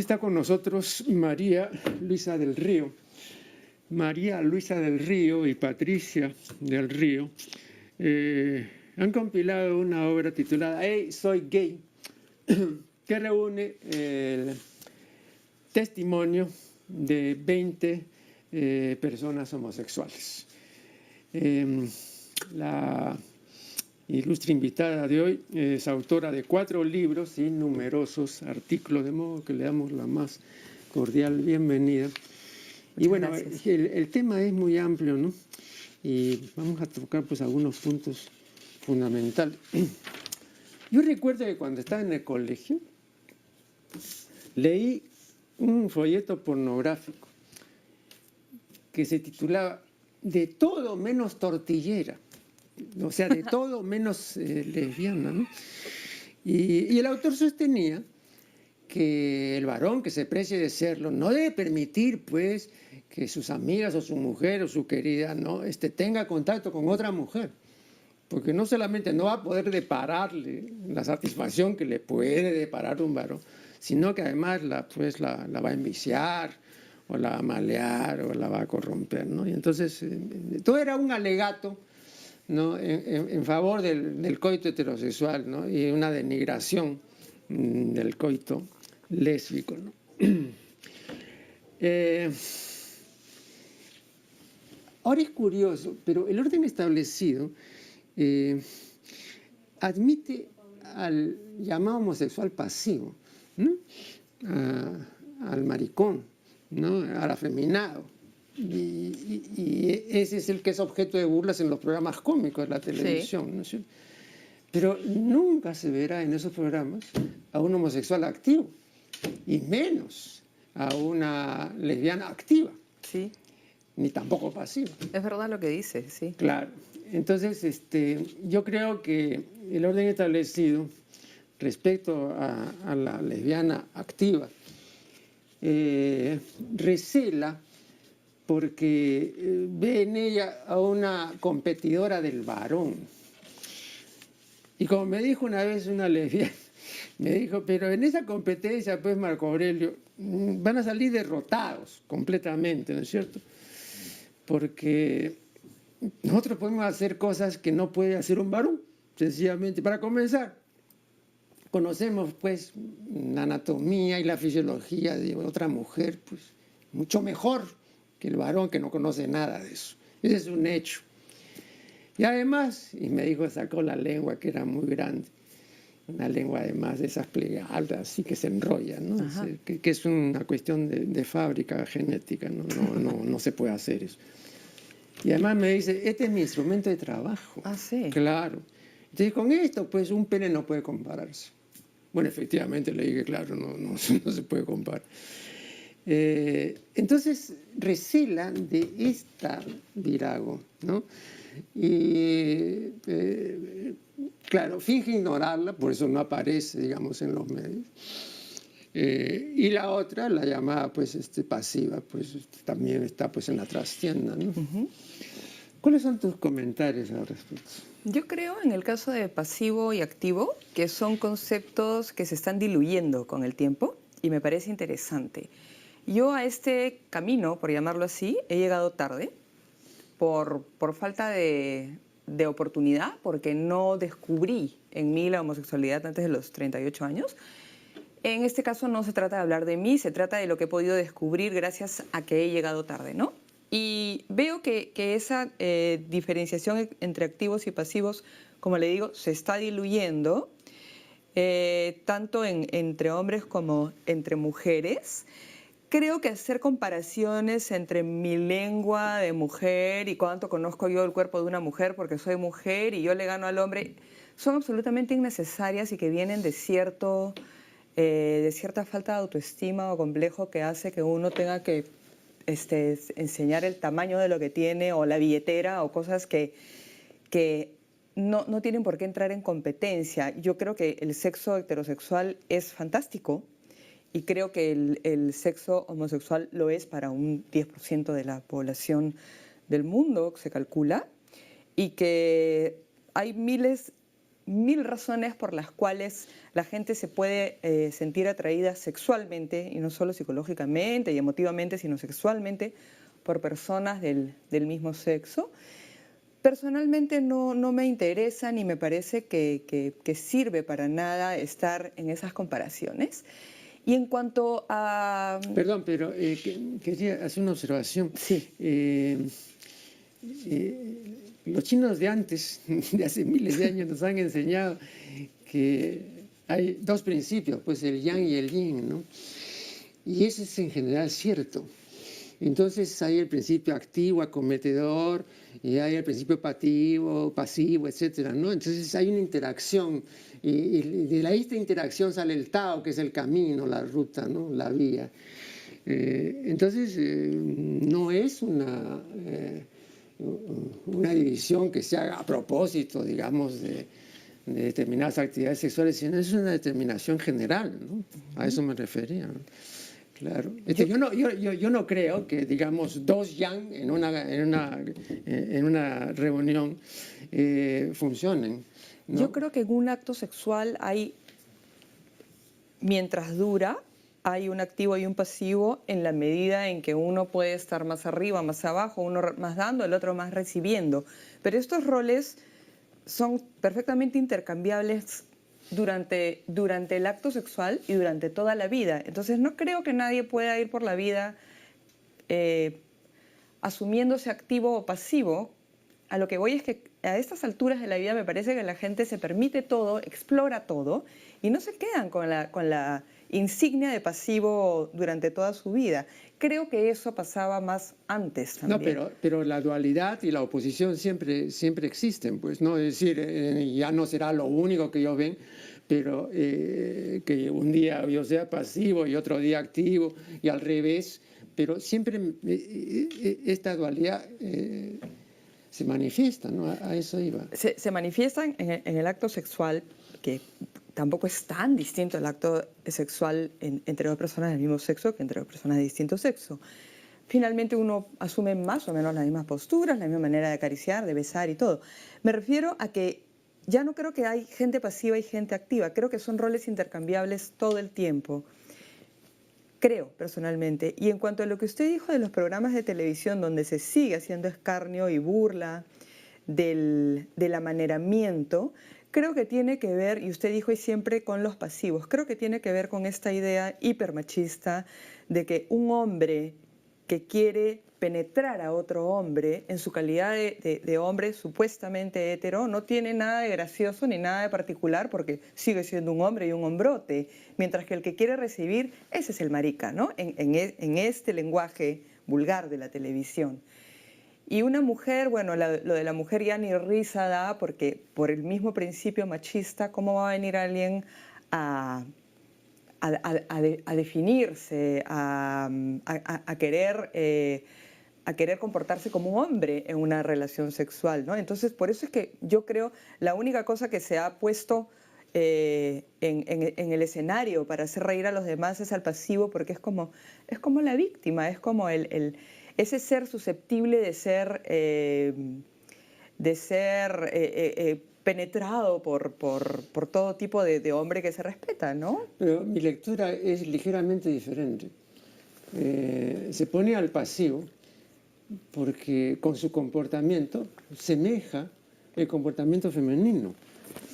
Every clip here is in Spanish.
está con nosotros María Luisa del Río. María Luisa del Río y Patricia del Río han compilado una obra titulada Hey, soy gay, que reúne el testimonio de 20 personas homosexuales. La ilustre invitada de hoy es autora de 4 libros y numerosos artículos, de modo que le damos la más cordial bienvenida. Y bueno, el tema es muy amplio, ¿no? Y vamos a tocar pues algunos puntos fundamentales. Yo recuerdo que cuando estaba en el colegio leí un folleto pornográfico que se titulaba De todo menos tortillera, o sea, de todo menos lesbiana, ¿no? Y el autor sostenía que el varón que se precie de serlo no debe permitir, pues, que sus amigas o su mujer o su querida, ¿no? tenga contacto con otra mujer, porque no solamente no va a poder depararle la satisfacción que le puede deparar un varón, sino que además la va a enviciar, o la va a malear, o la va a corromper, ¿no? Y entonces, todo era un alegato, ¿no? en favor del coito heterosexual, ¿no? Y una denigración del coito lésbico, ¿no? Ahora es curioso, pero el orden establecido admite al llamado homosexual pasivo, ¿no? Al maricón, ¿no? Al afeminado. Y ese es el que es objeto de burlas en los programas cómicos de la televisión, sí. ¿No es cierto? Pero nunca se verá en esos programas a un homosexual activo, y menos a una lesbiana activa. Sí. Ni tampoco pasiva. Es verdad lo que dice, sí. Claro. Entonces, yo creo que el orden establecido respecto a la lesbiana activa recela porque ve en ella a una competidora del varón. Y como me dijo una vez una lesbiana, me dijo, pero en esa competencia, pues, Marco Aurelio, van a salir derrotados completamente, ¿no es cierto? Porque nosotros podemos hacer cosas que no puede hacer un varón, sencillamente. Para comenzar, conocemos, pues, la anatomía y la fisiología de otra mujer, pues, mucho mejor que el varón, que no conoce nada de eso. Ese es un hecho. Y además, y me dijo, sacó la lengua, que era muy grande, una lengua además de esas plegadas, así que se enrolla, ¿no? Que es una cuestión de fábrica genética, no se puede hacer eso. Y además me dice, este es mi instrumento de trabajo. Ah, sí. Claro. Entonces, con esto, pues, un pene no puede compararse. Bueno, efectivamente le dije, claro, no se puede comparar. Entonces, recela de esta virago, ¿no? Y, claro, finge ignorarla, por eso no aparece, digamos, en los medios. Y la otra, la llamada, pues, pasiva, pues, también está, pues, en la trastienda, ¿no? ¿Cuáles son tus comentarios al respecto? Yo creo, en el caso de pasivo y activo, que son conceptos que se están diluyendo con el tiempo, y me parece interesante. Yo a este camino, por llamarlo así, he llegado tarde, por falta de oportunidad, porque no descubrí en mí la homosexualidad antes de los 38 años. En este caso no se trata de hablar de mí, se trata de lo que he podido descubrir gracias a que he llegado tarde, ¿no? Y veo que esa diferenciación entre activos y pasivos, como le digo, se está diluyendo, tanto entre hombres como entre mujeres. Creo que hacer comparaciones entre mi lengua de mujer y cuánto conozco yo el cuerpo de una mujer porque soy mujer y yo le gano al hombre, son absolutamente innecesarias y que vienen de cierta falta de autoestima o complejo que hace que uno tenga que enseñar el tamaño de lo que tiene o la billetera o cosas que no tienen por qué entrar en competencia. Yo creo que el sexo heterosexual es fantástico y creo que el sexo homosexual lo es para un 10% de la población del mundo, se calcula, y que hay miles mil razones por las cuales la gente se puede sentir atraída sexualmente, y no solo psicológicamente y emotivamente, sino sexualmente, por personas del mismo sexo. Personalmente no me interesa ni me parece que sirve para nada estar en esas comparaciones. Y en cuanto a... Perdón, pero quería hacer una observación. Sí. Los chinos de antes, de hace miles de años, nos han enseñado que hay dos principios, pues el yang y el yin, ¿no? Y eso es en general cierto. Entonces hay el principio activo, acometedor, y hay el principio pasivo, etcétera, ¿no? Entonces hay una interacción, y de esta interacción sale el Tao, que es el camino, la ruta, ¿no? La vía. Entonces no es una división que se haga a propósito, digamos, de determinadas actividades sexuales, sino es una determinación general, ¿no? A eso me refería, ¿no? Claro. Yo no creo que, digamos, dos yang en una reunión funcionen, ¿no? Yo creo que en un acto sexual mientras dura, hay un activo y un pasivo en la medida en que uno puede estar más arriba, más abajo, uno más dando, el otro más recibiendo. Pero estos roles son perfectamente intercambiables durante el acto sexual y durante toda la vida. Entonces no creo que nadie pueda ir por la vida asumiéndose activo o pasivo. A lo que voy es que a estas alturas de la vida me parece que la gente se permite todo, explora todo y no se quedan con la insignia de pasivo durante toda su vida. Creo que eso pasaba más antes también. No, pero la dualidad y la oposición siempre existen, pues, ¿no? Es decir, ya no será lo único que ellos ven, pero que un día yo sea pasivo y otro día activo y al revés, pero siempre esta dualidad se manifiesta, ¿no? A eso iba. Se manifiestan en el acto sexual, que tampoco es tan distinto el acto sexual entre dos personas del mismo sexo que entre dos personas de distinto sexo. Finalmente uno asume más o menos las mismas posturas, la misma manera de acariciar, de besar y todo. Me refiero a que ya no creo que hay gente pasiva y gente activa, creo que son roles intercambiables todo el tiempo. Creo, personalmente. Y en cuanto a lo que usted dijo de los programas de televisión donde se sigue haciendo escarnio y burla del amaneramiento, creo que tiene que ver, y usted dijo y siempre con los pasivos, creo que tiene que ver con esta idea hipermachista de que un hombre que quiere penetrar a otro hombre en su calidad de hombre supuestamente hetero no tiene nada de gracioso ni nada de particular porque sigue siendo un hombre y un hombrote, mientras que el que quiere recibir, ese es el marica, ¿no? En este lenguaje vulgar de la televisión. Y una mujer, bueno, lo de la mujer ya ni risa da porque por el mismo principio machista, ¿cómo va a venir alguien a definirse, a querer comportarse como un hombre en una relación sexual, ¿no? Entonces, por eso es que yo creo la única cosa que se ha puesto en el escenario para hacer reír a los demás es al pasivo, porque es como la víctima, es como ese ser susceptible de ser penetrado por todo tipo de hombre que se respeta, ¿no? Pero mi lectura es ligeramente diferente. Se pone al pasivo porque con su comportamiento semeja el comportamiento femenino.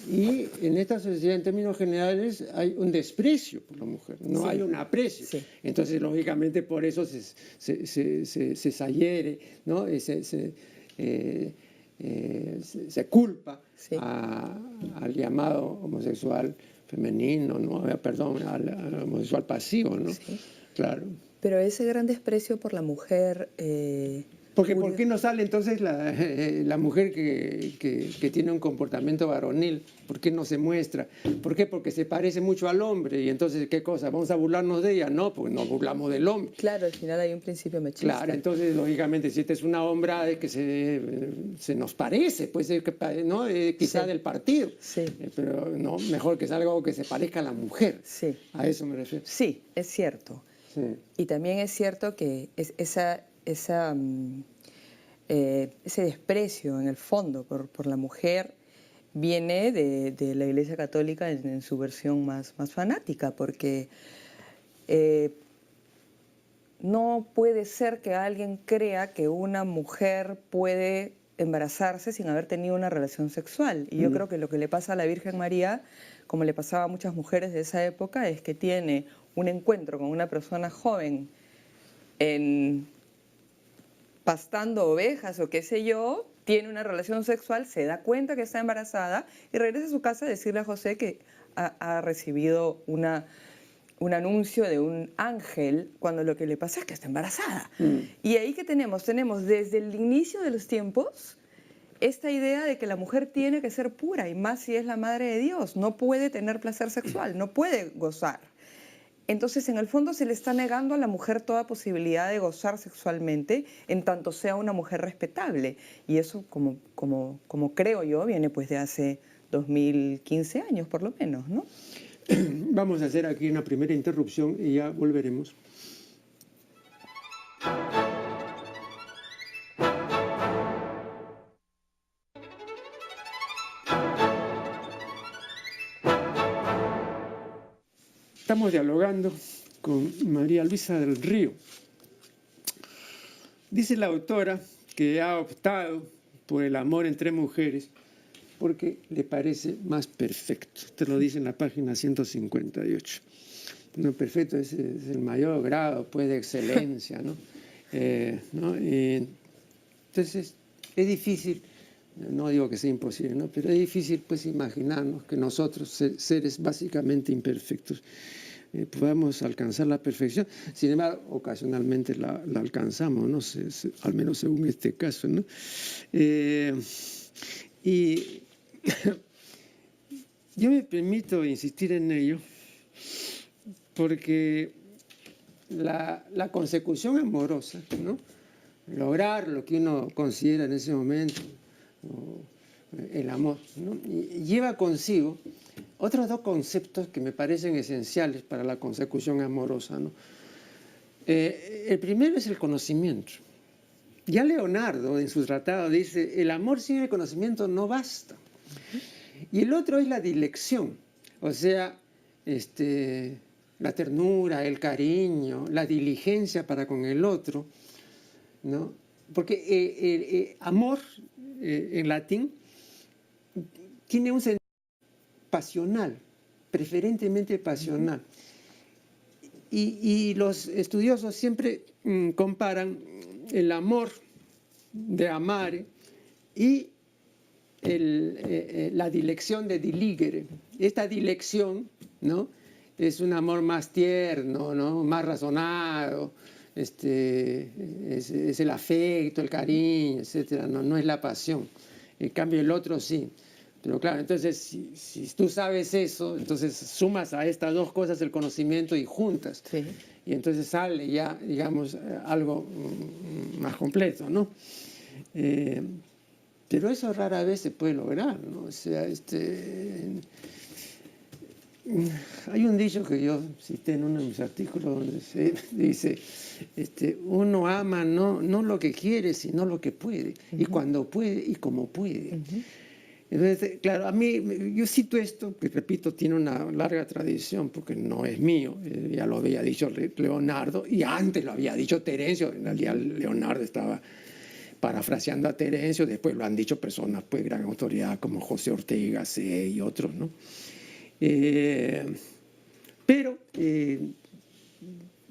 Y en esta sociedad, en términos generales, hay un desprecio por la mujer, no hay un aprecio. Sí. Entonces, lógicamente, por eso se sayere, ¿no? Se culpa al llamado homosexual femenino, ¿no? Perdón, al homosexual pasivo, ¿no? Sí. Claro. Pero ese gran desprecio por la mujer... Porque ¿por qué no sale entonces la mujer que tiene un comportamiento varonil? ¿Por qué no se muestra? ¿Por qué? Porque se parece mucho al hombre. Y entonces, ¿qué cosa? ¿Vamos a burlarnos de ella? No, porque nos burlamos del hombre. Claro, al final hay un principio machista. Claro, entonces, lógicamente, si esta es una hombre que se nos parece, puede ser que, ¿no? Quizá sí. Del partido. Sí. Pero no, mejor que salga algo que se parezca a la mujer. Sí. A eso me refiero. Sí, es cierto. Sí. Y también es cierto que ese desprecio en el fondo por la mujer viene de la Iglesia Católica en su versión más fanática, porque no puede ser que alguien crea que una mujer puede embarazarse sin haber tenido una relación sexual. Y yo creo que lo que le pasa a la Virgen María, como le pasaba a muchas mujeres de esa época, es que tiene un encuentro con una persona joven pastando ovejas o qué sé yo, tiene una relación sexual, se da cuenta que está embarazada y regresa a su casa a decirle a José que ha recibido un anuncio de un ángel, cuando lo que le pasa es que está embarazada. Y ahí que tenemos desde el inicio de los tiempos esta idea de que la mujer tiene que ser pura, y más si es la madre de Dios, no puede tener placer sexual, no puede gozar. Entonces, en el fondo se le está negando a la mujer toda posibilidad de gozar sexualmente, en tanto sea una mujer respetable. Y eso, como creo yo, viene pues de hace 2015 años, por lo menos, ¿no? Vamos a hacer aquí una primera interrupción y ya volveremos. Estamos dialogando con María Luisa del Río. Dice la autora que ha optado por el amor entre mujeres porque le parece más perfecto. Te lo dice en la página 158. No, perfecto es el mayor grado pues, de excelencia, ¿no? Entonces, es difícil, no digo que sea imposible, ¿no? Pero es difícil pues imaginarnos que nosotros, seres básicamente imperfectos, podamos alcanzar la perfección. Sin embargo, ocasionalmente la alcanzamos, ¿no? Al menos según este caso, ¿no? Y yo me permito insistir en ello porque la consecución amorosa, ¿no? Lograr lo que uno considera en ese momento el amor, ¿no? Y lleva consigo otros dos conceptos que me parecen esenciales para la consecución amorosa, ¿no? El primero es el conocimiento. Ya Leonardo en su tratado dice, el amor sin el conocimiento no basta. Y el otro es la dilección, o sea, la ternura, el cariño, la diligencia para con el otro, ¿no? Porque amor, en latín, tiene un sentido pasional, preferentemente pasional. Y los estudiosos siempre comparan el amor de amare y la dilección de diligere. Esta dilección, ¿no? Es un amor más tierno, ¿no? Más razonado, es el afecto, el cariño, etc. No es la pasión. En cambio el otro sí. Pero claro, entonces si tú sabes eso, entonces sumas a estas dos cosas el conocimiento y juntas. Sí. Y entonces sale ya, digamos, algo más completo, ¿no? Pero eso rara vez se puede lograr, ¿no? O sea, hay un dicho que yo cité en uno de mis artículos donde se dice, uno ama no lo que quiere, sino lo que puede, y cuando puede y como puede. Entonces, claro, a mí, yo cito esto, que repito, tiene una larga tradición, porque no es mío, ya lo había dicho Leonardo, y antes lo había dicho Terencio, en realidad Leonardo estaba parafraseando a Terencio, después lo han dicho personas pues gran autoridad como José Ortega y Gasset y otros, ¿no? Pero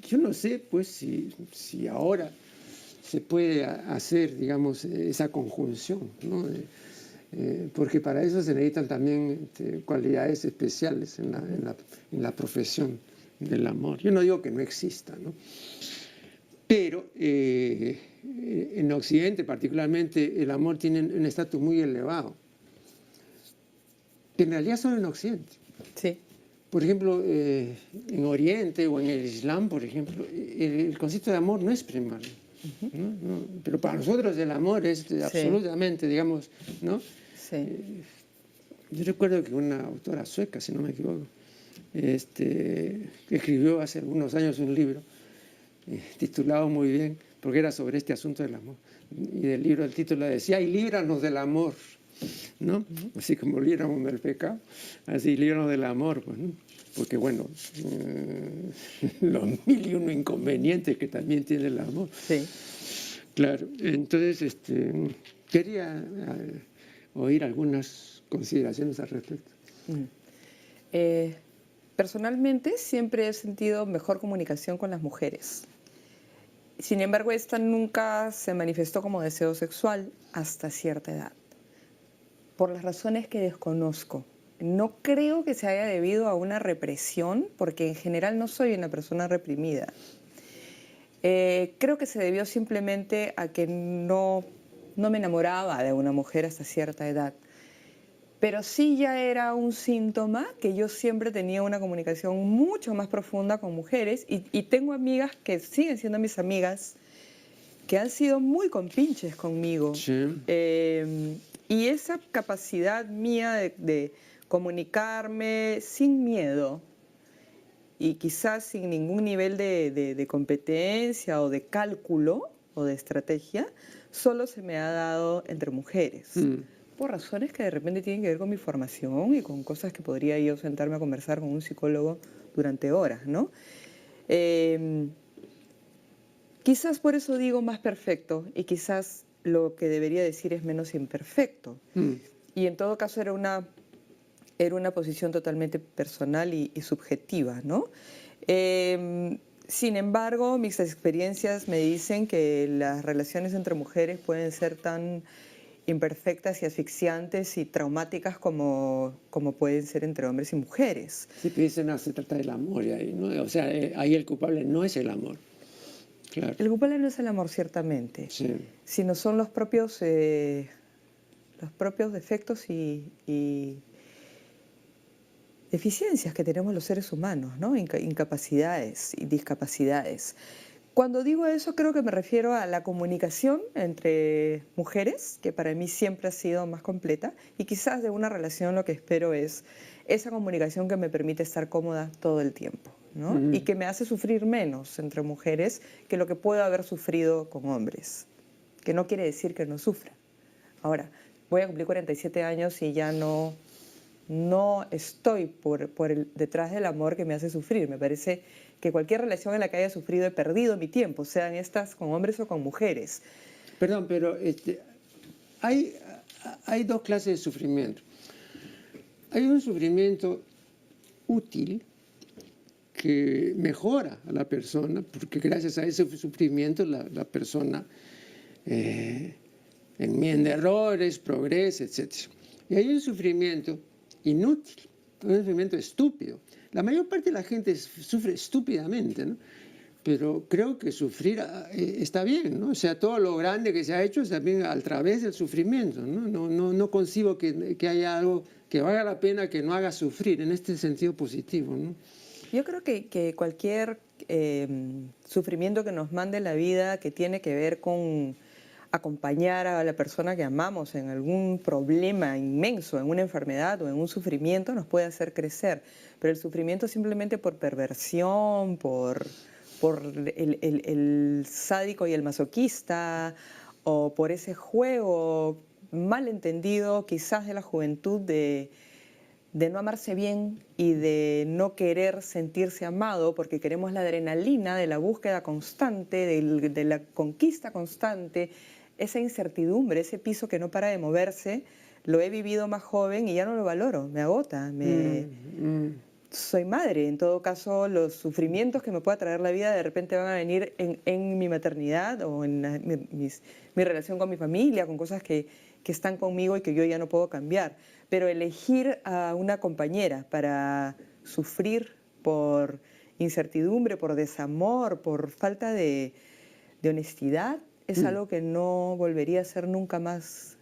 yo no sé pues si ahora se puede hacer, digamos, esa conjunción, ¿no? Porque para eso se necesitan también cualidades especiales en la profesión del amor. Yo no digo que no exista, ¿no? Pero en Occidente particularmente el amor tiene un estatus muy elevado. En realidad solo en Occidente. Sí. Por ejemplo, en Oriente o en el Islam, por ejemplo, el concepto de amor no es primario. ¿No? Pero para nosotros el amor es absolutamente, digamos, ¿no? Sí. Yo recuerdo que una autora sueca, si no me equivoco, escribió hace algunos años un libro titulado muy bien, porque era sobre este asunto del amor. Y del libro el título decía, y líbranos del amor. ¿no? Así como libramos del pecado, así libramos del amor, pues, ¿no? Porque bueno, los mil y uno inconvenientes que también tiene el amor. Sí. Claro, entonces quería oír algunas consideraciones al respecto. Personalmente siempre he sentido mejor comunicación con las mujeres. Sin embargo, esta nunca se manifestó como deseo sexual hasta cierta edad, por las razones que desconozco. No creo que se haya debido a una represión, porque en general no soy una persona reprimida. Creo que se debió simplemente a que no me enamoraba de una mujer hasta cierta edad. Pero sí ya era un síntoma que yo siempre tenía una comunicación mucho más profunda con mujeres y tengo amigas que siguen siendo mis amigas, que han sido muy compinches conmigo. Sí. Y esa capacidad mía de comunicarme sin miedo y quizás sin ningún nivel de competencia o de cálculo o de estrategia, solo se me ha dado entre mujeres. Por razones que de repente tienen que ver con mi formación y con cosas que podría yo sentarme a conversar con un psicólogo durante horas, ¿no? Quizás por eso digo más perfecto y quizás lo que debería decir es menos imperfecto. Y en todo caso era una posición totalmente personal y subjetiva, ¿no? Sin embargo, mis experiencias me dicen que las relaciones entre mujeres pueden ser tan imperfectas y asfixiantes y traumáticas como pueden ser entre hombres y mujeres. Sí, pero eso no se trata del amor, ahí, ¿no? O sea, ahí el culpable no es el amor. Claro. El culpable no es el amor, ciertamente, sí. Sino son los propios defectos y deficiencias que tenemos los seres humanos, ¿no? Incapacidades y discapacidades. Cuando digo eso, creo que me refiero a la comunicación entre mujeres, que para mí siempre ha sido más completa, y quizás de una relación lo que espero es esa comunicación que me permite estar cómoda todo el tiempo, ¿no? Y que me hace sufrir menos entre mujeres que lo que puedo haber sufrido con hombres, que no quiere decir que no sufra. Ahora, voy a cumplir 47 años y ya no estoy detrás del amor que me hace sufrir. Me parece que cualquier relación en la que haya sufrido he perdido mi tiempo, sean estas con hombres o con mujeres. Perdón, pero hay dos clases de sufrimiento. Hay un sufrimiento útil que mejora a la persona, porque gracias a ese sufrimiento la persona enmienda errores, progresa, etc. Y hay un sufrimiento inútil, un sufrimiento estúpido. La mayor parte de la gente sufre estúpidamente, ¿no? Pero creo que sufrir está bien, ¿no? O sea, todo lo grande que se ha hecho es también a través del sufrimiento, ¿no? No concibo que haya algo que valga la pena que no haga sufrir, en este sentido positivo, ¿no? Yo creo que cualquier sufrimiento que nos mande la vida, que tiene que ver con acompañar a la persona que amamos en algún problema inmenso, en una enfermedad o en un sufrimiento, nos puede hacer crecer. Pero el sufrimiento simplemente por perversión, por el sádico y el masoquista, o por ese juego mal entendido quizás de la juventud de no amarse bien y de no querer sentirse amado porque queremos la adrenalina de la búsqueda constante, de la conquista constante, esa incertidumbre, ese piso que no para de moverse, lo he vivido más joven y ya no lo valoro, me agota, soy madre, en todo caso los sufrimientos que me pueda traer la vida de repente van a venir en mi maternidad o en mi relación con mi familia, con cosas que están conmigo y que yo ya no puedo cambiar. Pero elegir a una compañera para sufrir por incertidumbre, por desamor, por falta de honestidad, es algo que no volvería a hacer nunca más,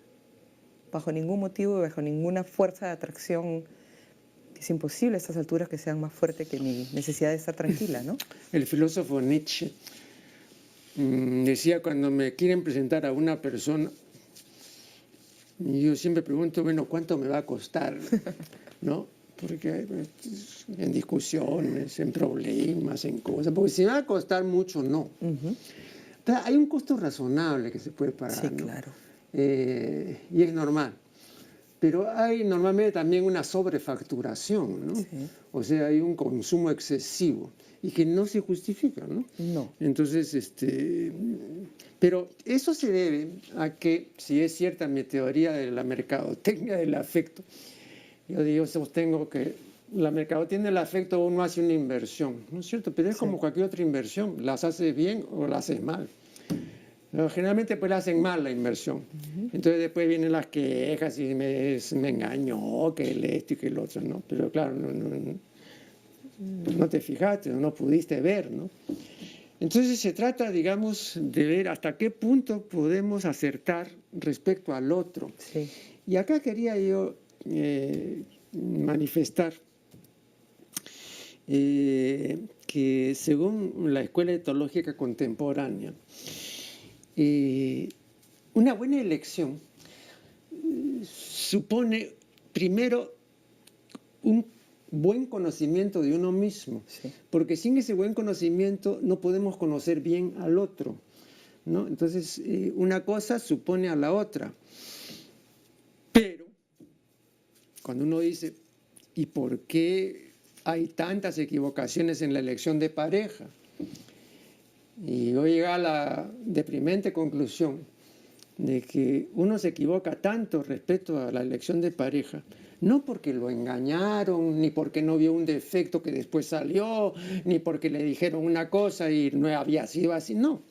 bajo ningún motivo, bajo ninguna fuerza de atracción. Es imposible a estas alturas que sean más fuertes que mi necesidad de estar tranquila, ¿no? El filósofo Nietzsche decía, cuando me quieren presentar a una persona, yo siempre pregunto, bueno, ¿cuánto me va a costar? ¿No? Porque en discusiones, en problemas, en cosas, porque si me va a costar mucho, no. Entonces, hay un costo razonable que se puede pagar, Sí, ¿no? claro. Y es normal. pero hay normalmente también una sobrefacturación, ¿no? Sí. O sea, hay un consumo excesivo y que no se justifica, ¿no? No. Entonces, pero eso se debe a que, si es cierta mi teoría de la mercadotecnia del afecto, yo sostengo que la mercadotecnia del afecto uno hace una inversión, ¿no es cierto? Pero es como cualquier otra inversión, las haces bien o las haces mal. Pero generalmente pues la hacen mal la inversión. Entonces después vienen las quejas y me engañó, que el esto y que el otro, ¿no? Pero claro, no te fijaste, no pudiste ver, ¿no? Entonces se trata, digamos, de ver hasta qué punto podemos acertar respecto al otro. Sí. Y acá quería yo manifestar que según la Escuela Etológica Contemporánea, una buena elección supone primero un buen conocimiento de uno mismo, Sí. porque sin ese buen conocimiento no podemos conocer bien al otro, ¿no? Entonces, una cosa supone a la otra. Pero, cuando uno dice, ¿y por qué hay tantas equivocaciones en la elección de pareja? Y yo llegué a la deprimente conclusión de que uno se equivoca tanto respecto a la elección de pareja, no porque lo engañaron, ni porque no vio un defecto que después salió, ni porque le dijeron una cosa y no había sido así, no.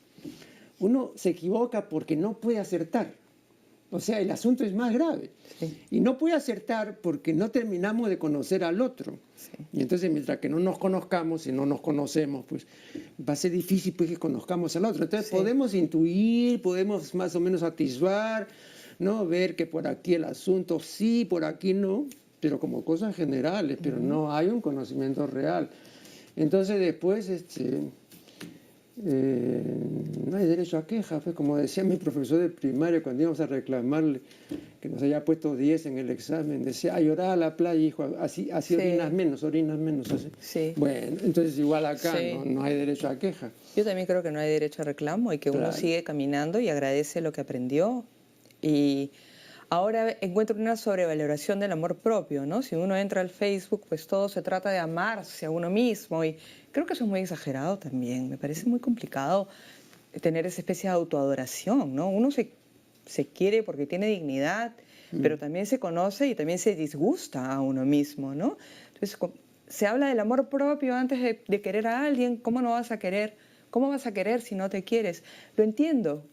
Uno se equivoca porque no puede acertar. O sea, el asunto es más grave. Sí. Y no puede acertar porque no terminamos de conocer al otro. Sí. Y entonces, mientras que no nos conozcamos y no nos conocemos, pues va a ser difícil pues, que conozcamos al otro. Entonces, Sí. podemos intuir, podemos más o menos atisbar, ¿no? Ver que por aquí el asunto sí, por aquí no, pero como cosas generales, pero no hay un conocimiento real. Entonces, después, no hay derecho a queja, pues, como decía mi profesor de primaria cuando íbamos a reclamarle que nos haya puesto 10 en el examen, decía, a llorar a la playa, hijo, así Sí. orinas menos, así. Sí. Bueno, entonces igual acá Sí. no hay derecho a queja. Yo también creo que no hay derecho a reclamo y que uno Claro. sigue caminando y agradece lo que aprendió. Y ahora encuentro una sobrevaloración del amor propio, ¿no? Si uno entra al Facebook, pues todo se trata de amarse a uno mismo y creo que eso es muy exagerado también. Me parece muy complicado tener esa especie de autoadoración, ¿no? Uno se quiere porque tiene dignidad, pero también se conoce y también se disgusta a uno mismo, ¿no? Entonces, se habla del amor propio antes de querer a alguien. ¿Cómo no vas a querer? ¿Cómo vas a querer si no te quieres? Lo entiendo,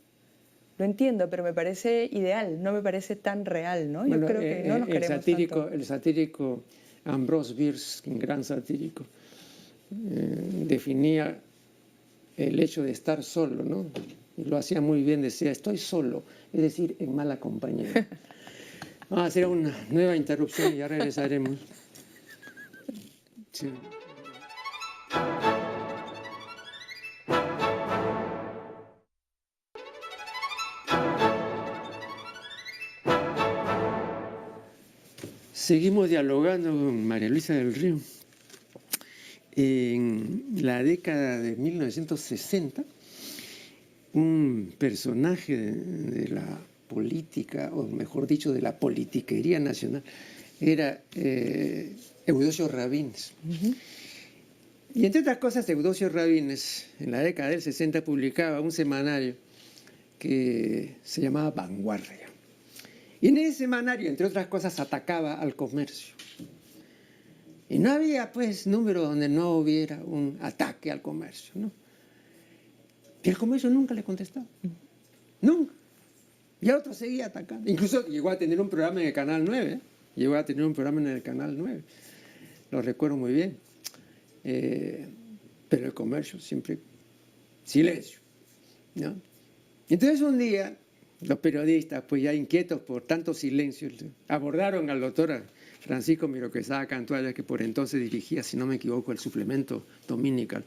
pero me parece ideal, no me parece tan real, ¿no? Yo Bueno, creo que no nos queremos tanto. el satírico Ambrose Bierce, un gran satírico, definía el hecho de estar solo, ¿no? Y lo hacía muy bien, decía, estoy solo, es decir, en mala compañía. Vamos a hacer una nueva interrupción y ya regresaremos. Sí. Seguimos dialogando con María Luisa del Río. En la década de 1960, un personaje de la política, o mejor dicho, de la politiquería nacional, era Eudosio Rabines. Y entre otras cosas, Eudosio Rabines, en la década del 60, publicaba un semanario que se llamaba Vanguardia. Y en ese semanario, entre otras cosas, atacaba al comercio. Y no había, pues, número donde no hubiera un ataque al comercio, ¿no? Y el comercio nunca le contestaba. Nunca. Y el otro seguía atacando. Incluso llegó a tener un programa en el Canal 9. Llegó a tener un programa en el Canal 9. Lo recuerdo muy bien. Pero el comercio siempre silencio, ¿no? Entonces un día los periodistas, pues ya inquietos por tanto silencio, abordaron al doctor Francisco Miro Quesada Cantuaya, que por entonces dirigía, si no me equivoco, el suplemento dominical.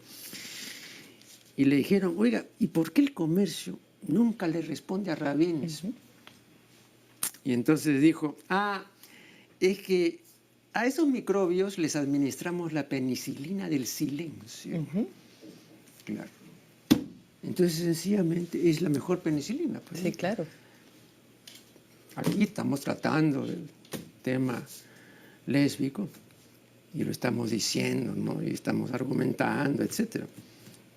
Y le dijeron, oiga, ¿y por qué el comercio nunca le responde a Rabines? Y entonces dijo, es que a esos microbios les administramos la penicilina del silencio. Claro. Entonces, sencillamente, es la mejor penicilina. Pues, Sí, claro. aquí estamos tratando de tema lésbico, y lo estamos diciendo, ¿no? Y estamos argumentando, etcétera.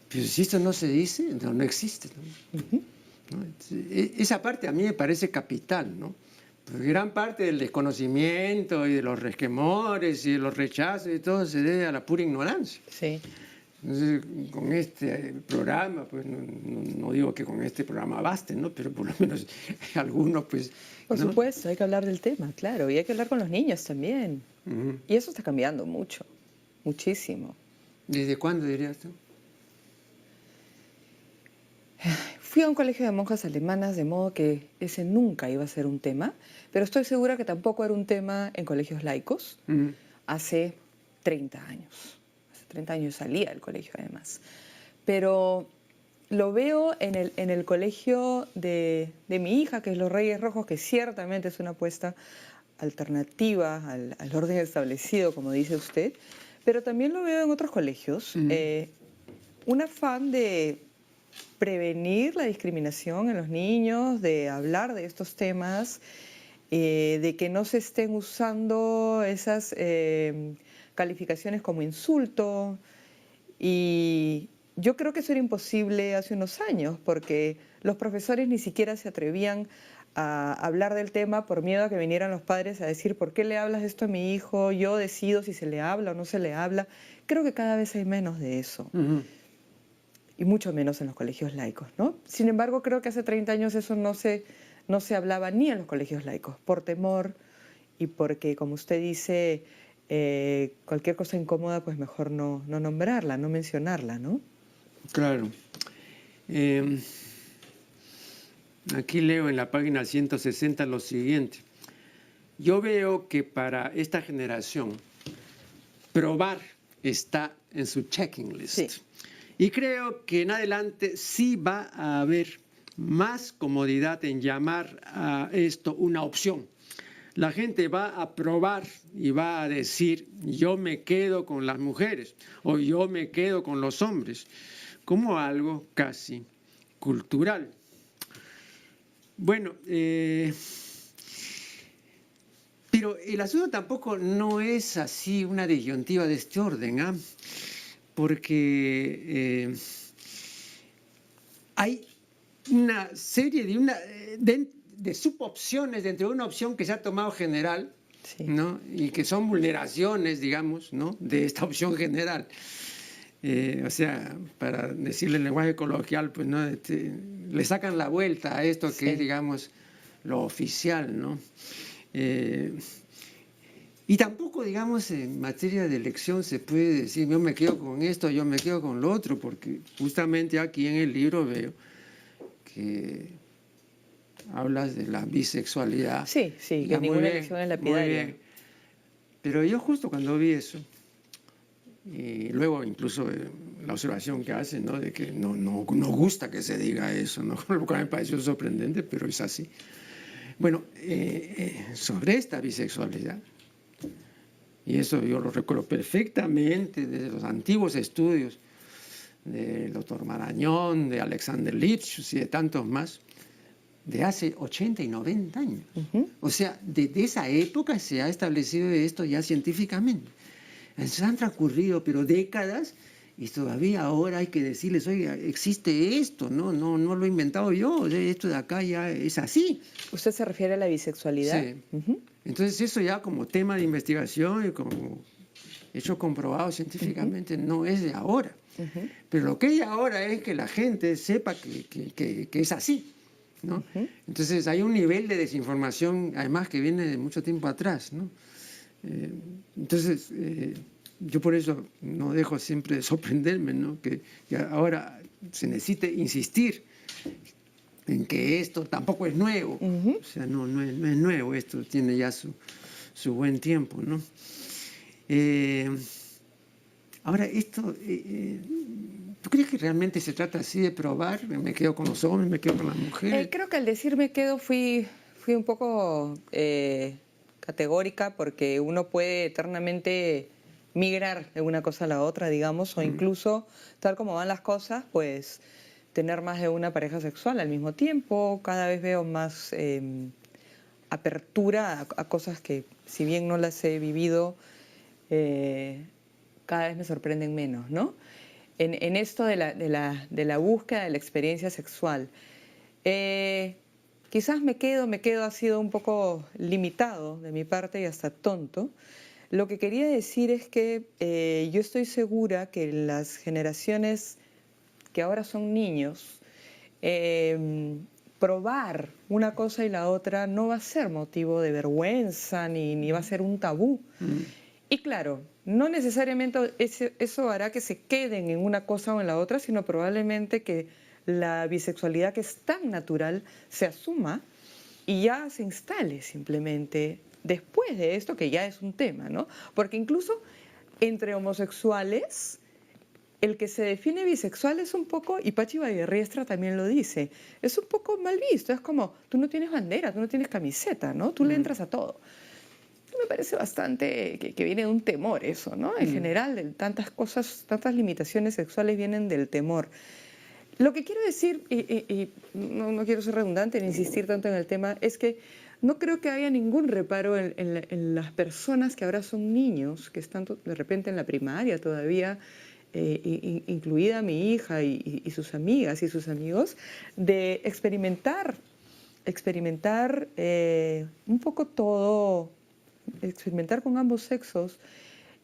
Pero si esto no se dice, no existe, ¿no? ¿No? Esa parte a mí me parece capital, ¿no? Porque gran parte del desconocimiento y de los resquemores y de los rechazos y todo se debe a la pura ignorancia. Sí. Entonces, con este programa, pues no digo que con este programa baste, ¿no? Pero por lo menos algunos, pues... Por ¿no? supuesto, hay que hablar del tema, claro, y hay que hablar con los niños también. Y eso está cambiando mucho, muchísimo. ¿Desde cuándo dirías tú? Fui a un colegio de monjas alemanas, de modo que ese nunca iba a ser un tema, pero estoy segura que tampoco era un tema en colegios laicos hace 30 años. Hace 30 años salía del colegio, además. Pero lo veo en el colegio de mi hija, que es los Reyes Rojos, que ciertamente es una apuesta alternativa al orden establecido, como dice usted, pero también lo veo en otros colegios. Un afán de prevenir la discriminación en los niños, de hablar de estos temas, de que no se estén usando esas calificaciones como insulto. Y yo creo que eso era imposible hace unos años, porque los profesores ni siquiera se atrevían a hablar del tema por miedo a que vinieran los padres a decir, ¿por qué le hablas esto a mi hijo? Yo decido si se le habla o no se le habla. Creo que cada vez hay menos de eso. Y mucho menos en los colegios laicos, ¿no? Sin embargo, creo que hace 30 años eso no se hablaba ni en los colegios laicos, por temor y porque, como usted dice, cualquier cosa incómoda, pues mejor no nombrarla, no mencionarla, ¿no? Claro. Aquí leo en la página 160 lo siguiente. Yo veo que para esta generación probar está en su checking list. Sí. Y creo que en adelante sí va a haber más comodidad en llamar a esto una opción. La gente va a probar y va a decir, yo me quedo con las mujeres o yo me quedo con los hombres, como algo casi cultural. Bueno, pero el asunto tampoco no es así una disyuntiva de este orden, ¿ah? Porque hay una serie de subopciones dentro de una opción que se ha tomado general, Sí. ¿no? Y que son vulneraciones, digamos, ¿no? De esta opción general. O sea, para decirle en lenguaje coloquial, pues, ¿no? Le sacan la vuelta a esto que es, digamos, lo oficial, ¿no? Y tampoco, digamos, en materia de elección se puede decir, yo me quedo con esto, yo me quedo con lo otro, porque justamente aquí en el libro veo que hablas de la bisexualidad. Sí, que ninguna elección es lapidaria. Muy bien. Pero yo justo cuando vi eso, y luego incluso la observación que hacen, ¿no? De que no gusta que se diga eso, ¿no? Lo cual me pareció sorprendente, pero es así. Bueno, sobre esta bisexualidad, y eso yo lo recuerdo perfectamente desde los antiguos estudios del doctor Marañón, de Alexander Lipschutz y de tantos más, de hace 80 y 90 años. O sea, desde esa época se ha establecido esto ya científicamente. Entonces han transcurrido, pero décadas, y todavía ahora hay que decirles, oiga, existe esto, no lo he inventado yo, esto de acá ya es así. ¿Usted se refiere a la bisexualidad? Sí. Entonces eso ya como tema de investigación y como hecho comprobado científicamente no es de ahora. Pero lo que hay ahora es que la gente sepa que es así, ¿no? Entonces hay un nivel de desinformación, además, que viene de mucho tiempo atrás, ¿no? Entonces, yo por eso no dejo siempre de sorprenderme, ¿no? Que ahora se necesite insistir en que esto tampoco es nuevo. O sea, no es nuevo, esto tiene ya su buen tiempo, ¿no? Ahora, esto, ¿tú crees que realmente se trata así de probar? ¿Me quedo con los hombres, me quedo con las mujeres? Creo que al decir me quedo fui un poco categórica, porque uno puede eternamente migrar de una cosa a la otra, digamos, o incluso, tal como van las cosas, pues tener más de una pareja sexual al mismo tiempo. Cada vez veo más apertura a cosas que, si bien no las he vivido, cada vez me sorprenden menos, ¿no? En esto de la búsqueda de la experiencia sexual. Quizás me quedo, ha sido un poco limitado de mi parte y hasta tonto. Lo que quería decir es que yo estoy segura que las generaciones que ahora son niños, probar una cosa y la otra no va a ser motivo de vergüenza ni va a ser un tabú. Y claro, no necesariamente eso hará que se queden en una cosa o en la otra, sino probablemente que la bisexualidad, que es tan natural, se asuma y ya se instale simplemente después de esto, que ya es un tema, ¿no? Porque incluso entre homosexuales, el que se define bisexual es un poco, y Pachi Vallerriestra también lo dice, es un poco mal visto, es como, tú no tienes bandera, tú no tienes camiseta, ¿no? Tú le entras a todo. Me parece bastante que viene de un temor eso, ¿no? En general, de tantas cosas, tantas limitaciones sexuales vienen del temor. Lo que quiero decir, y no quiero ser redundante ni insistir tanto en el tema, es que no creo que haya ningún reparo en las personas que ahora son niños, que están de repente en la primaria todavía, incluida mi hija y sus amigas y sus amigos, de experimentar un poco todo, experimentar con ambos sexos.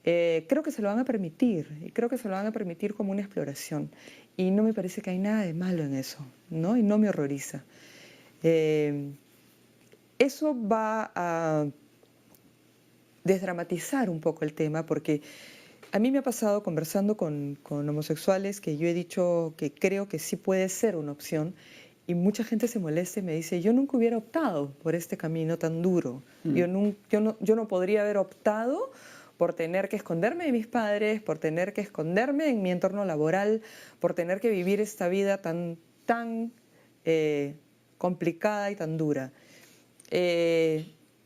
Creo que se lo van a permitir, y creo que se lo van a permitir como una exploración. Y no me parece que hay nada de malo en eso, ¿no? Y no me horroriza. Eso va a desdramatizar un poco el tema, porque a mí me ha pasado conversando con homosexuales que yo he dicho que creo que sí puede ser una opción, y mucha gente se molesta y me dice, yo nunca hubiera optado por este camino tan duro. Yo no podría haber optado por tener que esconderme de mis padres, por tener que esconderme en mi entorno laboral, por tener que vivir esta vida tan complicada y tan dura.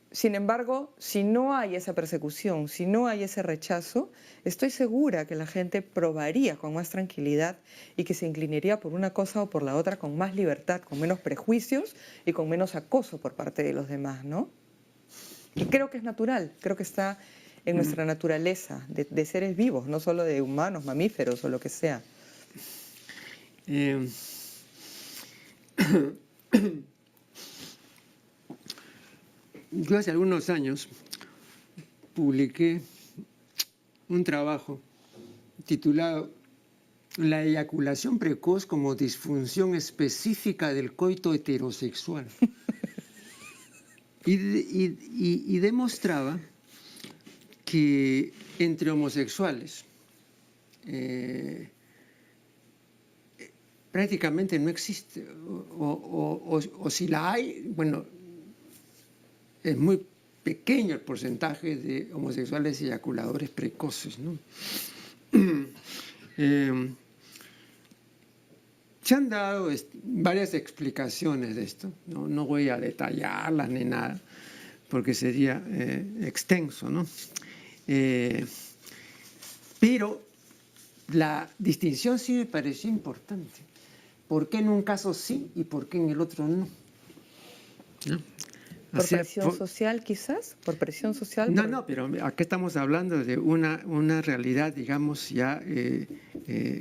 Sin embargo, si no hay esa persecución, si no hay ese rechazo, estoy segura que la gente probaría con más tranquilidad y que se inclinaría por una cosa o por la otra con más libertad, con menos prejuicios y con menos acoso por parte de los demás, ¿no? Y creo que es natural, creo que está en nuestra naturaleza de seres vivos, no solo de humanos, mamíferos o lo que sea. Yo hace algunos años publiqué un trabajo titulado La eyaculación precoz como disfunción específica del coito heterosexual. Y demostraba que entre homosexuales prácticamente no existe, o si la hay, bueno, es muy pequeño el porcentaje de homosexuales eyaculadores precoces, ¿no? Se han dado varias explicaciones de esto, no voy a detallarlas ni nada, porque sería extenso, ¿no? Pero la distinción sí me pareció importante. ¿Por qué en un caso sí y por qué en el otro no? ¿No? ¿Por presión social quizás? ¿Por presión social? No, pero aquí estamos hablando de una realidad, digamos, ya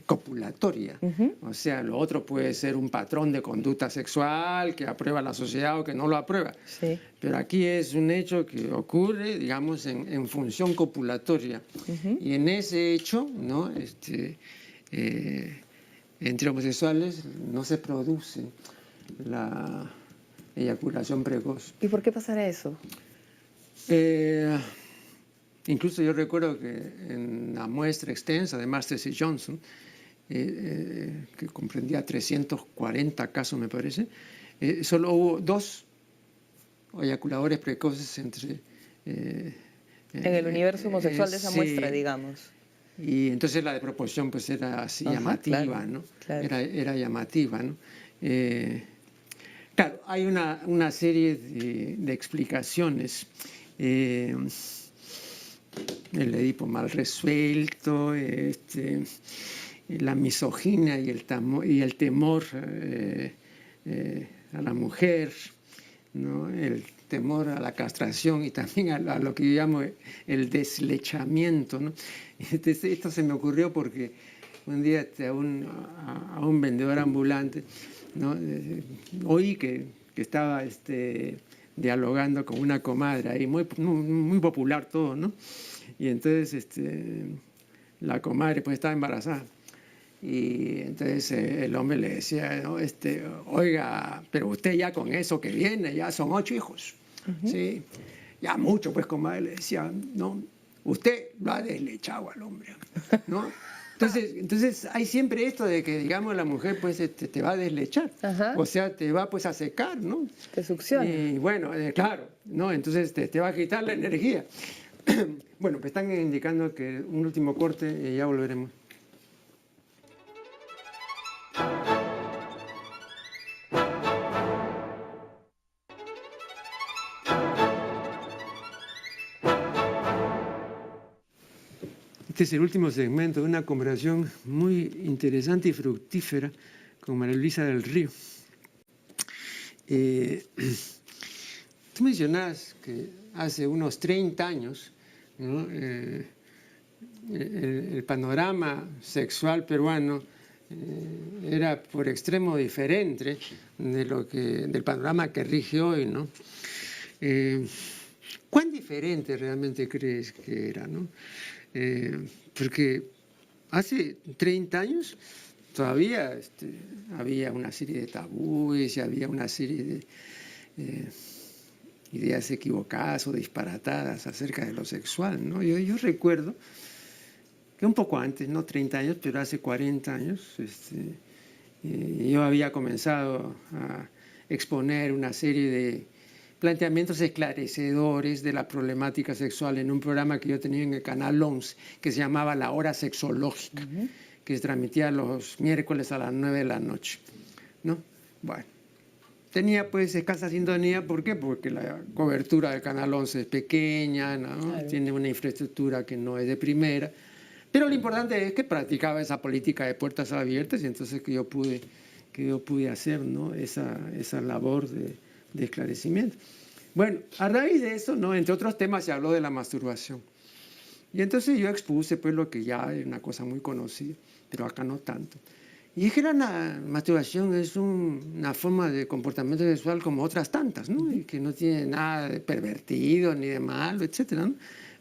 copulatoria. O sea, lo otro puede ser un patrón de conducta sexual que aprueba la sociedad o que no lo aprueba. Sí. Pero aquí es un hecho que ocurre, digamos, en función copulatoria. Y en ese hecho, ¿no? Entre homosexuales no se produce la eyaculación precoz. ¿Y por qué pasará eso? Incluso yo recuerdo que en la muestra extensa de Masters y Johnson, que comprendía 340 casos, me parece, solo hubo 2 eyaculadores precoces entre... en el universo homosexual de esa muestra, digamos. Y entonces la de proporción pues era así llamativa, claro, ¿no? Claro. Era llamativa, ¿no? Claro, hay una serie de explicaciones. El Edipo mal resuelto, la misoginia y el temor a la mujer, ¿no? El temor a la castración y también a lo que yo llamo el deslechamiento, ¿no? Esto se me ocurrió porque un día a un vendedor ambulante, ¿no? Oí que estaba dialogando con una comadre ahí, muy popular todo, ¿no? Y entonces la comadre pues estaba embarazada. Y entonces el hombre le decía, ¿no? Oiga, pero usted ya con eso que viene, ya son 8 hijos, ¿sí? Ya mucho, pues, comadre, le decía, ¿no? Usted lo ha deslechado al hombre, ¿no? Entonces hay siempre esto de que, digamos, la mujer pues te va a deslechar, o sea, te va pues a secar, ¿no? Te succiona. Y bueno, claro, ¿no? Entonces te va a quitar la energía. Bueno, pues están indicando que un último corte y ya volveremos. Este es el último segmento de una conversación muy interesante y fructífera con María Luisa del Río. Tú mencionas que hace unos 30 años, ¿no? El panorama sexual peruano era por extremo diferente del panorama que rige hoy, ¿no? ¿Cuán diferente realmente crees que era, ¿no? Porque hace 30 años todavía había una serie de tabúes y había una serie de ideas equivocadas o disparatadas acerca de lo sexual, ¿no? Yo recuerdo que un poco antes, no 30 años, pero hace 40 años, yo había comenzado a exponer una serie de planteamientos esclarecedores de la problemática sexual en un programa que yo tenía en el canal 11 que se llamaba La Hora Sexológica, que se transmitía los miércoles a las 9 de la noche, ¿no? Bueno, tenía pues escasa sintonía, ¿por qué? Porque la cobertura del canal 11 es pequeña, ¿no? Claro. Tiene una infraestructura que no es de primera, pero lo importante es que practicaba esa política de puertas abiertas y entonces que yo pude hacer, ¿no? esa labor de esclarecimiento. Bueno, a raíz de eso, ¿no? Entre otros temas se habló de la masturbación. Y entonces yo expuse pues lo que ya es una cosa muy conocida, pero acá no tanto. Y dije que la masturbación es una forma de comportamiento sexual como otras tantas, ¿no? Y que no tiene nada de pervertido ni de malo, etcétera, ¿no?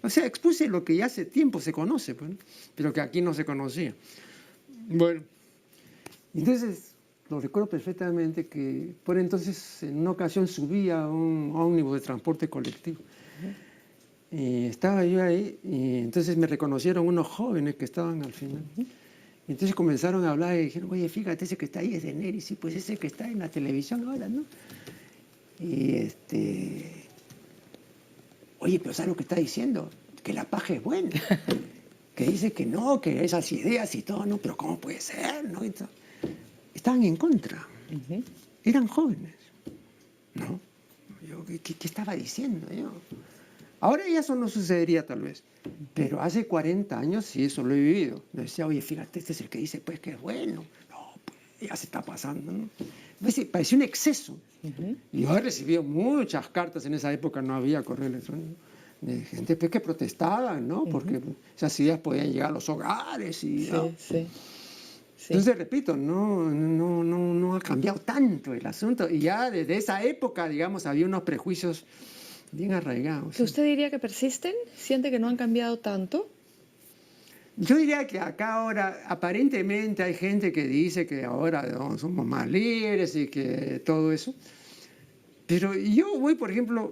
O sea, expuse lo que ya hace tiempo se conoce, pues, ¿no? Pero que aquí no se conocía. Bueno, entonces lo recuerdo perfectamente que por entonces en una ocasión subí a un ómnibus de transporte colectivo. Y estaba yo ahí y entonces me reconocieron unos jóvenes que estaban al final. Y entonces comenzaron a hablar y dijeron, oye, fíjate, ese que está ahí es de Neri, sí, pues ese que está en la televisión ahora, ¿no? Y oye, pero ¿sabes lo que está diciendo? Que la paja es buena. Que dice que no, que esas ideas y todo, no, pero ¿cómo puede ser? ¿No? Estaban en contra. Eran jóvenes. ¿No? Yo, ¿qué estaba diciendo yo? Ahora ya eso no sucedería tal vez, pero hace 40 años sí eso lo he vivido. Me decía, oye, fíjate, este es el que dice pues que es bueno. No, pues ya se está pasando, ¿no? Parecía un exceso. Y yo he recibido muchas cartas, en esa época no había correo electrónico, de gente pues, que protestaba, ¿no? Porque esas ideas podían llegar a los hogares y... ¿no? Sí. Entonces, repito, no ha cambiado tanto el asunto. Y ya desde esa época, digamos, había unos prejuicios bien arraigados. ¿Usted diría que persisten? ¿Siente que no han cambiado tanto? Yo diría que acá ahora aparentemente hay gente que dice que ahora no, somos más libres y que todo eso. Pero yo voy, por ejemplo,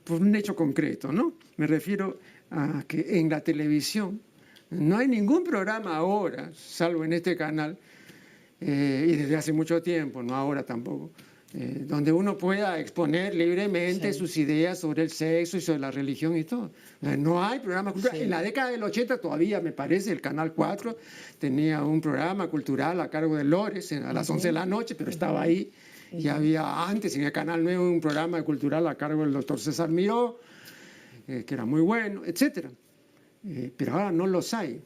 por un hecho concreto, ¿no? Me refiero a que en la televisión no hay ningún programa ahora, salvo en este canal, y desde hace mucho tiempo, no ahora tampoco, donde uno pueda exponer libremente sus ideas sobre el sexo y sobre la religión y todo. No hay programa cultural. En la década del 80 todavía, me parece, el Canal 4 tenía un programa cultural a cargo de Lores a las 11 de la noche, pero estaba ahí. Y había antes en el Canal 9 un programa cultural a cargo del doctor César Miró, que era muy bueno, etcétera. Pero ahora no los hay.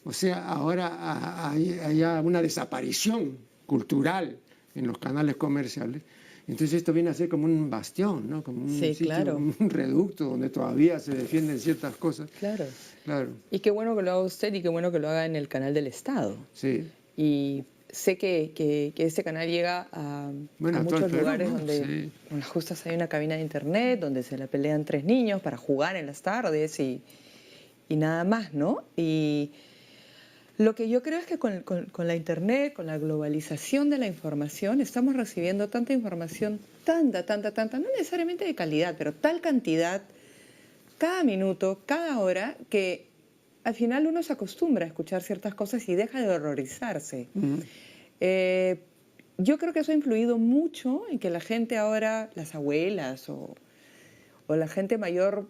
O sea, ahora hay una desaparición cultural en los canales comerciales Entonces esto viene a ser como un bastión, ¿no? Como un Sí, sitio, claro. un reducto donde todavía se defienden ciertas cosas. Claro. Claro, Y qué bueno que lo haga usted y qué bueno que lo haga en el canal del Estado. sí. Y sé que este canal llega Bueno, a a todo el muchos Perú, lugares ¿no? donde Sí. con las justas hay una cabina de internet, donde se la pelean 3 niños para jugar en las tardes y nada más, ¿no? Y lo que yo creo es que con la internet, con la globalización de la información, estamos recibiendo tanta información, tanta, no necesariamente de calidad, pero tal cantidad, cada minuto, cada hora, que al final uno se acostumbra a escuchar ciertas cosas y deja de horrorizarse. Ujú. Eh, yo creo que eso ha influido mucho en que la gente ahora, las abuelas o la gente mayor,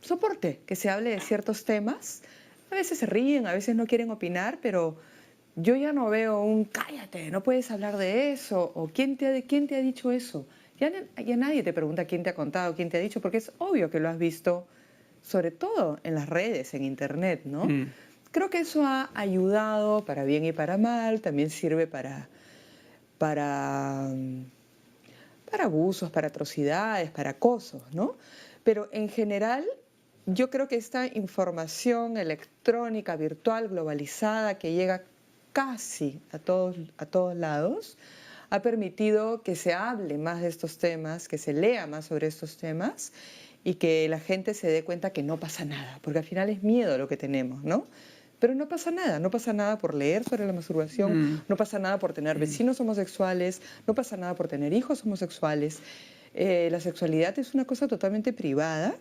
soporte que se hable de ciertos temas. A veces se ríen, a veces no quieren opinar, pero yo ya no veo un cállate, no puedes hablar de eso, o quién te ha dicho eso. Ya nadie te pregunta quién te ha contado, quién te ha dicho, porque es obvio que lo has visto, sobre todo en las redes, en internet, ¿no? Mm. Creo que eso ha ayudado para bien y para mal, también sirve para, para abusos, para atrocidades, para acosos, ¿no? Pero en general, yo creo que esta información electrónica, virtual, globalizada, que llega casi a todos lados, ha permitido que se hable más de estos temas, que se lea más sobre estos temas y que la gente se dé cuenta que no pasa nada, porque al final es miedo lo que tenemos, ¿no? Pero no pasa nada, no pasa nada por leer sobre la masturbación, no pasa nada por tener vecinos homosexuales, no pasa nada por tener hijos homosexuales. La sexualidad es una cosa totalmente privada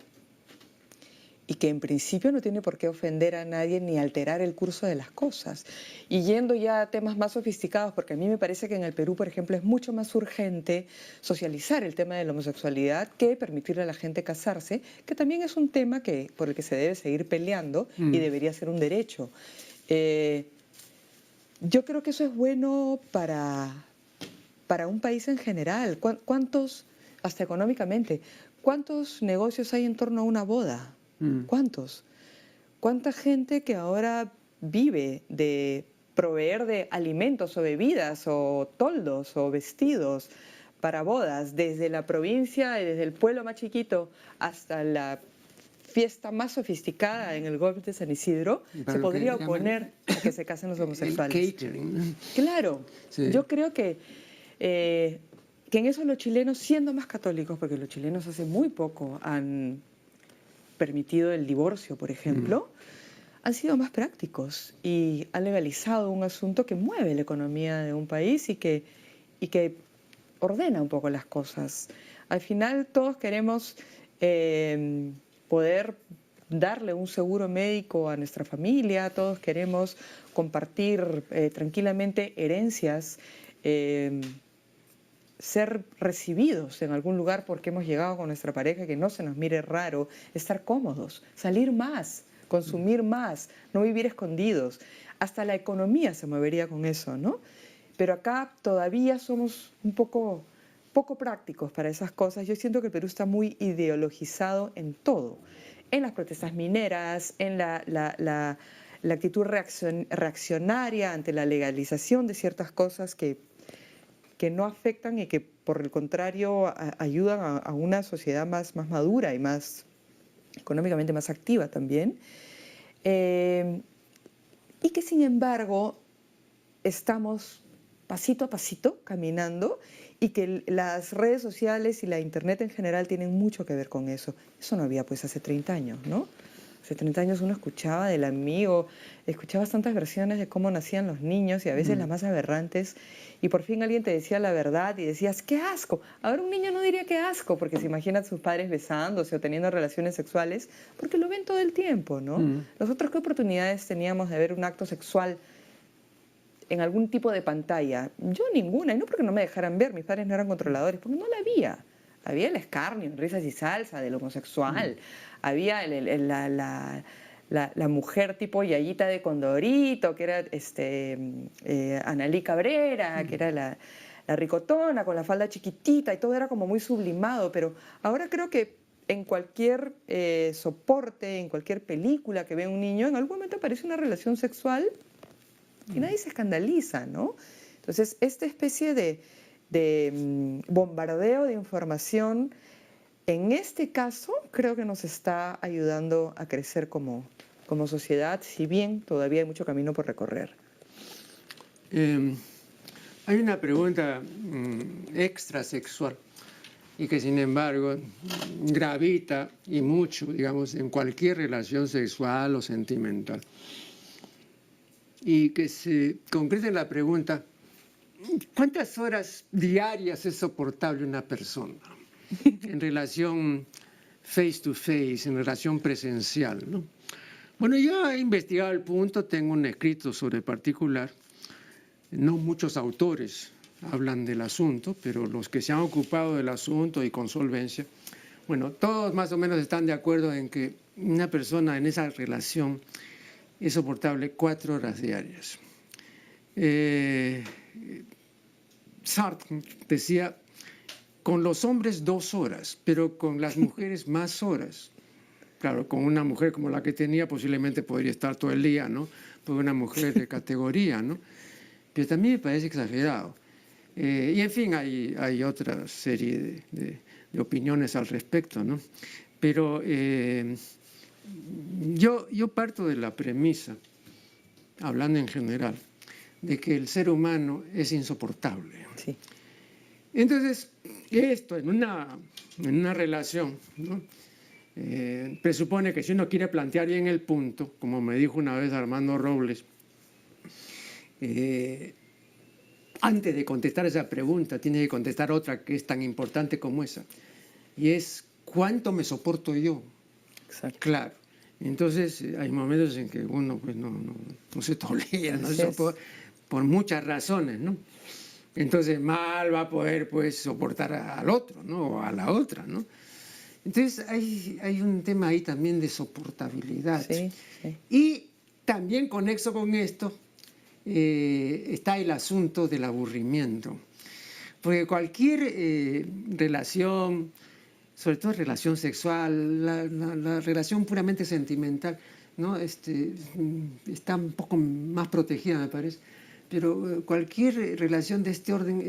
y que en principio no tiene por qué ofender a nadie ni alterar el curso de las cosas. Y yendo ya a temas más sofisticados, porque a mí me parece que en el Perú, por ejemplo, es mucho más urgente socializar el tema de la homosexualidad que permitirle a la gente casarse, que también es un tema por el que se debe seguir peleando y debería ser un derecho. Yo creo que eso es bueno para un país en general. ¿Cuántos, hasta económicamente, cuántos negocios hay en torno a una boda? ¿Cuántos? ¿Cuánta gente que ahora vive de proveer de alimentos o bebidas o toldos o vestidos para bodas, desde la provincia y desde el pueblo más chiquito hasta la fiesta más sofisticada en el Golf de San Isidro, Para se lo que podría llaman oponer a que se casen los el homosexuales? catering? Claro, Sí. yo creo que en eso los chilenos, siendo más católicos, porque los chilenos hace muy poco han permitido el divorcio, por ejemplo, han sido más prácticos y han legalizado un asunto que mueve la economía de un país y que ordena un poco las cosas. Al final todos queremos poder darle un seguro médico a nuestra familia, todos queremos compartir tranquilamente herencias, ser recibidos en algún lugar porque hemos llegado con nuestra pareja, que no se nos mire raro, estar cómodos, salir más, consumir más, no vivir escondidos. Hasta la economía se movería con eso, ¿no? Pero acá todavía somos un poco prácticos para esas cosas. Yo siento que el Perú está muy ideologizado en todo, en las protestas mineras, en la actitud reaccionaria ante la legalización de ciertas cosas que no afectan y que por el contrario ayudan a una sociedad más madura y más económicamente más activa también. Y que sin embargo estamos pasito a pasito caminando y que las redes sociales y la internet en general tienen mucho que ver con eso. Eso no había pues hace 30 años, ¿no? Hace 30 años uno escuchaba del amigo, escuchabas tantas versiones de cómo nacían los niños y a veces las más aberrantes, y por fin alguien te decía la verdad y decías, ¡qué asco! Ahora un niño no diría qué asco, porque se imagina a sus padres besándose o teniendo relaciones sexuales, porque lo ven todo el tiempo, ¿no? Nosotros, ¿qué oportunidades teníamos de ver un acto sexual en algún tipo de pantalla? Yo ninguna, y no porque no me dejaran ver, mis padres no eran controladores, porque no la había. Había el escarnio, risas y salsa del homosexual, había la mujer tipo Yayita de Condorito, que era Analí Cabrera, que era la ricotona con la falda chiquitita, y todo era como muy sublimado, pero ahora creo que en cualquier soporte, en cualquier película que vea un niño, en algún momento aparece una relación sexual y nadie se escandaliza, ¿no? Entonces, esta especie de de bombardeo de información, en este caso creo que nos está ayudando a crecer como sociedad, si bien todavía hay mucho camino por recorrer. Hay una pregunta extrasexual y que sin embargo gravita y mucho, digamos, en cualquier relación sexual o sentimental. Y que se concreta en la pregunta, ¿cuántas horas diarias es soportable una persona en relación face to face, en relación presencial, ¿no? Bueno, yo he investigado el punto, tengo un escrito sobre el particular. No muchos autores hablan del asunto, pero los que se han ocupado del asunto y con solvencia, bueno, todos más o menos están de acuerdo en que una persona en esa relación es soportable 4 horas diarias. Sartre decía, con los hombres 2 horas, pero con las mujeres más horas. Claro, con una mujer como la que tenía posiblemente podría estar todo el día, ¿no? Porque una mujer de categoría, ¿no? Pero también me parece exagerado. Y en fin, hay otra serie de opiniones al respecto, ¿no? Pero yo parto de la premisa, hablando en general, de que el ser humano es insoportable. Sí. Entonces, esto en una relación, ¿no? Presupone que si uno quiere plantear bien el punto, como me dijo una vez Armando Robles, antes de contestar esa pregunta, tiene que contestar otra que es tan importante como esa, y es ¿cuánto me soporto yo? Exacto. Claro. Entonces hay momentos en que uno pues, no se tolera, no se soporta, por muchas razones, ¿no? Entonces mal va a poder pues soportar al otro, ¿no? O a la otra, ¿no? Entonces hay un tema ahí también de soportabilidad. Sí, sí. Y también conexo con esto está el asunto del aburrimiento. Porque cualquier relación, sobre todo relación sexual, la relación puramente sentimental, ¿no? Está un poco más protegida, me parece. Pero cualquier relación de este orden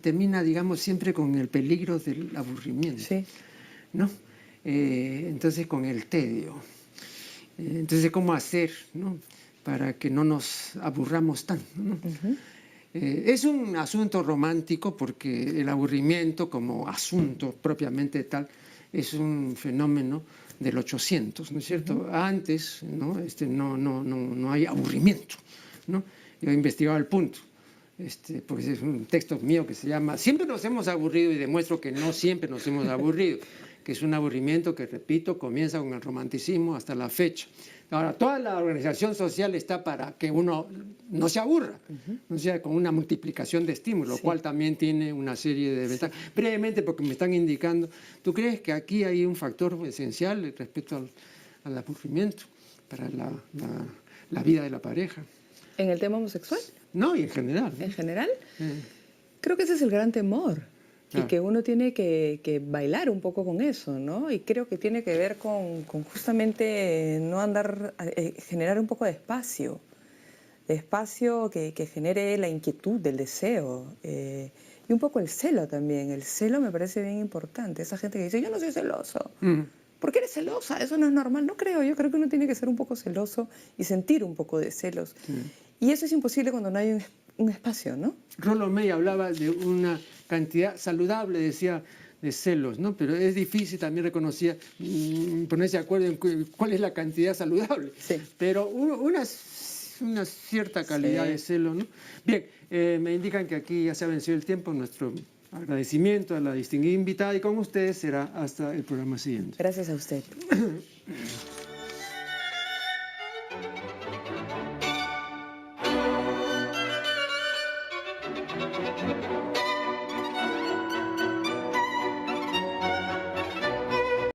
termina, digamos, siempre con el peligro del aburrimiento. Sí. ¿No? Entonces con el tedio. Entonces, ¿cómo hacer, ¿no? Para que no nos aburramos tanto, ¿no? Es un asunto romántico porque el aburrimiento como asunto propiamente tal es un fenómeno del 800, ¿no es cierto? Antes, ¿no? No hay aburrimiento, ¿no? Yo he investigado el punto. Porque es un texto mío que se llama Siempre nos hemos aburrido, y demuestro que no siempre nos hemos aburrido, que es un aburrimiento que, repito, comienza con el romanticismo hasta la fecha. Ahora, toda la organización social está para que uno no se aburra, no sea con una multiplicación de estímulos, lo cual también tiene una serie de ventajas. Brevemente, porque me están indicando, ¿tú crees que aquí hay un factor esencial respecto al aburrimiento para la vida de la pareja? ¿En el tema homosexual? No, y en general. ¿En general? Creo que ese es el gran temor. Y que uno tiene que bailar un poco con eso, ¿no? Y creo que tiene que ver con justamente no andar, generar un poco de espacio que genere la inquietud del deseo. Y un poco el celo también. El celo me parece bien importante. Esa gente que dice, yo no soy celoso. ¿Por qué eres celosa? Eso no es normal. No creo. Yo creo que uno tiene que ser un poco celoso y sentir un poco de celos. Y eso es imposible cuando no hay un espacio, ¿no? Rollo May hablaba de una cantidad saludable, decía, de celos, ¿no? Pero es difícil, también reconocía, ponerse de acuerdo en cuál es la cantidad saludable. Sí. Pero una cierta calidad de celo, ¿no? Bien, me indican que aquí ya se ha vencido el tiempo. Nuestro agradecimiento a la distinguida invitada, y con ustedes será hasta el programa siguiente. Gracias a usted.